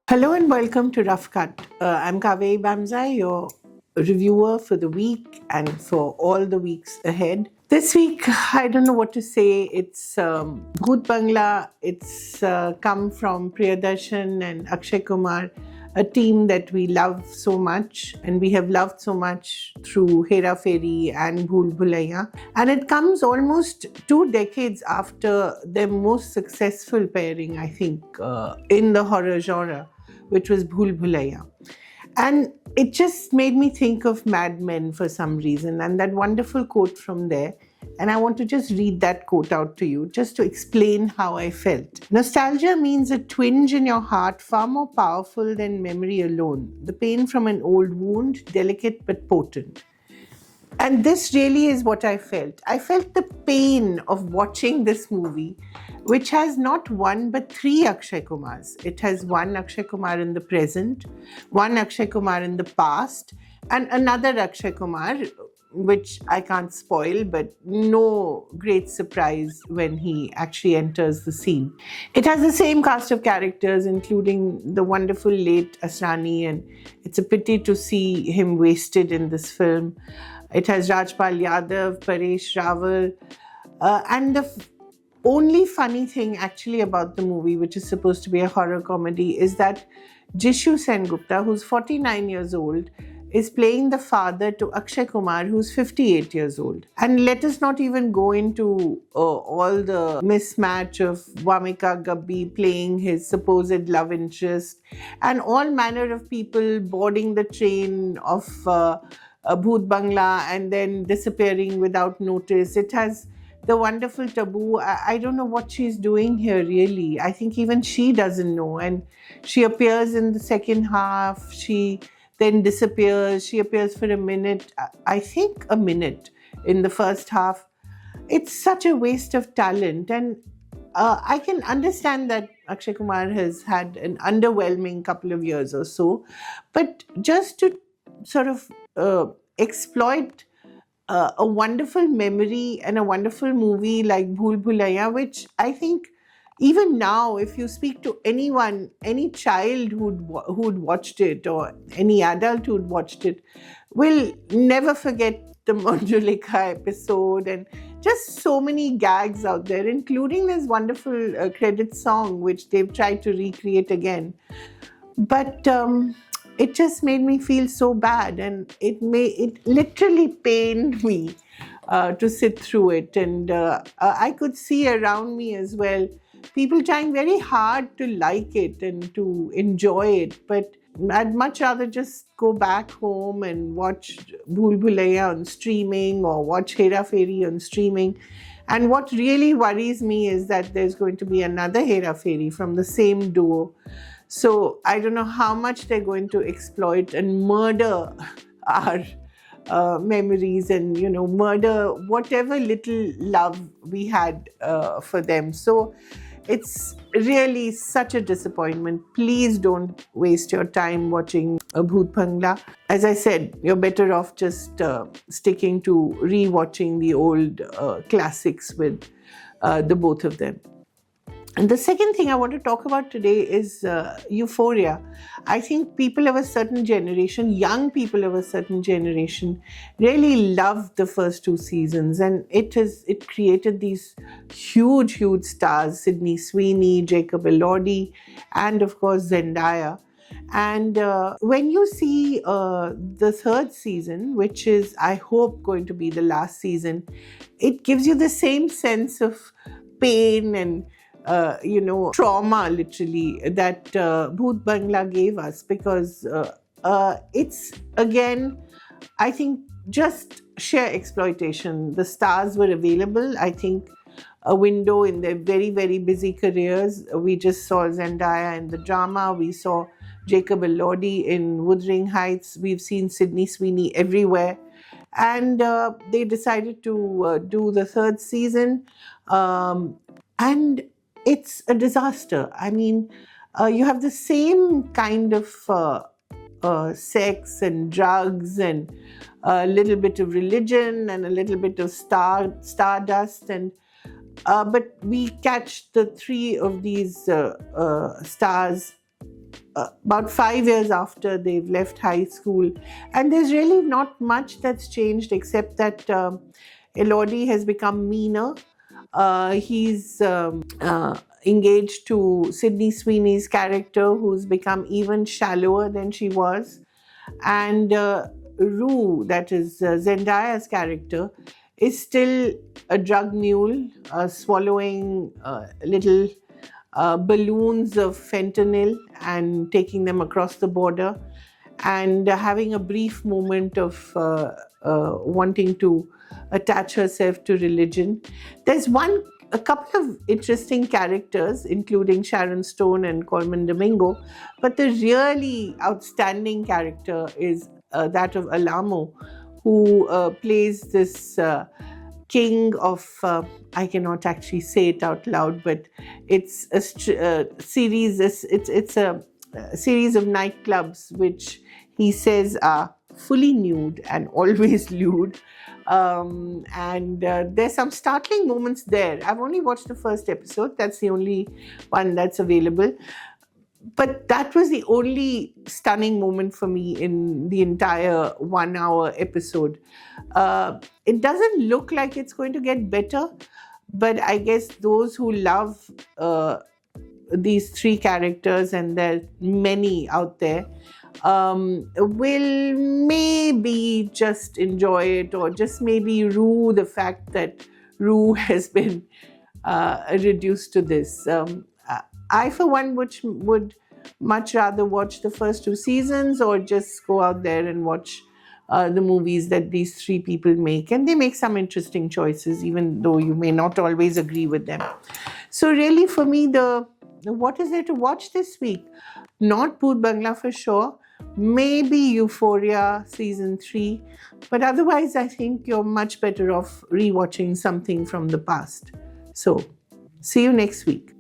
Hello and welcome to Rough Cut. I'm Kaveree Bamzai, your reviewer for the week and for all the weeks ahead. This week, I don't know what to say. It's Bhoot Bangla. It's come from Priyadarshan and Akshay Kumar, a team that we love so much and we have loved so much through Hera, Pheri and Bhulaiyaa. And it comes almost 2 decades after their most successful pairing, I think, in the horror genre, which was Bhulaiyaa. And it just made me think of Mad Men for some reason, and that wonderful quote from there. And I want to just read that quote out to you, just to explain how I felt. Nostalgia means a twinge in your heart far more powerful than memory alone. The pain from an old wound, delicate but potent. And this really is what I felt. I felt the pain of watching this movie, which has not one but three Akshay Kumars. It has one Akshay Kumar in the present, one Akshay Kumar in the past, and another Akshay Kumar, which I can't spoil, but no great surprise when he actually enters the scene. It has the same cast of characters, including the wonderful late Asrani, and it's a pity to see him wasted in this film. It has Rajpal Yadav, Paresh Rawal, and the only funny thing actually about the movie, which is supposed to be a horror comedy, is that Jishu Sengupta, who's 49 years old, is playing the father to Akshay Kumar, who's 58 years old. And let us not even go into all the mismatch of Vamika Gabbi playing his supposed love interest and all manner of people boarding the train of Bhoot Bangla and then disappearing without notice. It has the wonderful Tabu. I don't know what she's doing here, really. I think even she doesn't know. And she appears in the second half. She then disappears. She appears for a minute, I think a minute in the first half. It's such a waste of talent. And I can understand that Akshay Kumar has had an underwhelming couple of years or so. But just to sort of exploit a wonderful memory and a wonderful movie like Bhulaiyaa, which I think even now, if you speak to anyone, any child who'd watched it or any adult who'd watched it, will never forget the Manjulika episode and just so many gags out there, including this wonderful credit song, which they've tried to recreate again. But it just made me feel so bad, and it literally pained me to sit through it. And I could see around me as well people trying very hard to like it and to enjoy it, but I'd much rather just go back home and watch Bhulaiyaa on streaming or watch Hera Pheri on streaming. And what really worries me is that there's going to be another Hera Pheri from the same duo. So I don't know how much they're going to exploit and murder our memories and, murder whatever little love we had for them. So it's really such a disappointment. Please don't waste your time watching Bhoot Bangla. As I said, you're better off just sticking to re-watching the old classics with the both of them. And the second thing I want to talk about today is Euphoria. I think people of a certain generation, young people of a certain generation, really loved the first two seasons, and it created these huge stars: Sweeney, Jacob Elordi, and of course Zendaya. And when you see the third season, which is, I hope, going to be the last season, it gives you the same sense of pain and trauma, literally, that Bhoot Bangla gave us, because it's, again, I think, just sheer exploitation. The stars were available, I think, a window in their very, very busy careers. We just saw Zendaya in the drama. We saw Jacob Elordi in Wuthering Heights. We've seen Sweeney everywhere. And they decided to do the third season. And it's a disaster. I mean, you have the same kind of sex and drugs and a little bit of religion and a little bit of stardust, and but we catch the three of these stars about 5 years after they've left high school. And there's really not much that's changed except that Elordi has become meaner. He's engaged to Sydney Sweeney's character, who's become even shallower than she was. And Rue, that is Zendaya's character, is still a drug mule, swallowing little balloons of fentanyl and taking them across the border, and having a brief moment of wanting to attach herself to religion. There's a couple of interesting characters, including Sharon Stone and Colman Domingo, but the really outstanding character is that of Alamo, who plays this king of, I cannot actually say it out loud, but it's a series. It's a series of nightclubs which he says are fully nude and always lewd. And there's some startling moments there. I've only watched the first episode. That's the only one that's available. But that was the only stunning moment for me in the entire 1 hour episode. It doesn't look like it's going to get better, but I guess those who love these three characters, and there are many out there, will maybe just enjoy it, or just maybe rue the fact that Rue has been reduced to this. I, for one, would much rather watch the first 2 seasons, or just go out there and watch the movies that these three people make. And they make some interesting choices, even though you may not always agree with them. So really, for me, what is there to watch this week? Not Bhoot Bangla for sure. Maybe Euphoria season 3. But otherwise, I think you're much better off rewatching something from the past. So, see you next week.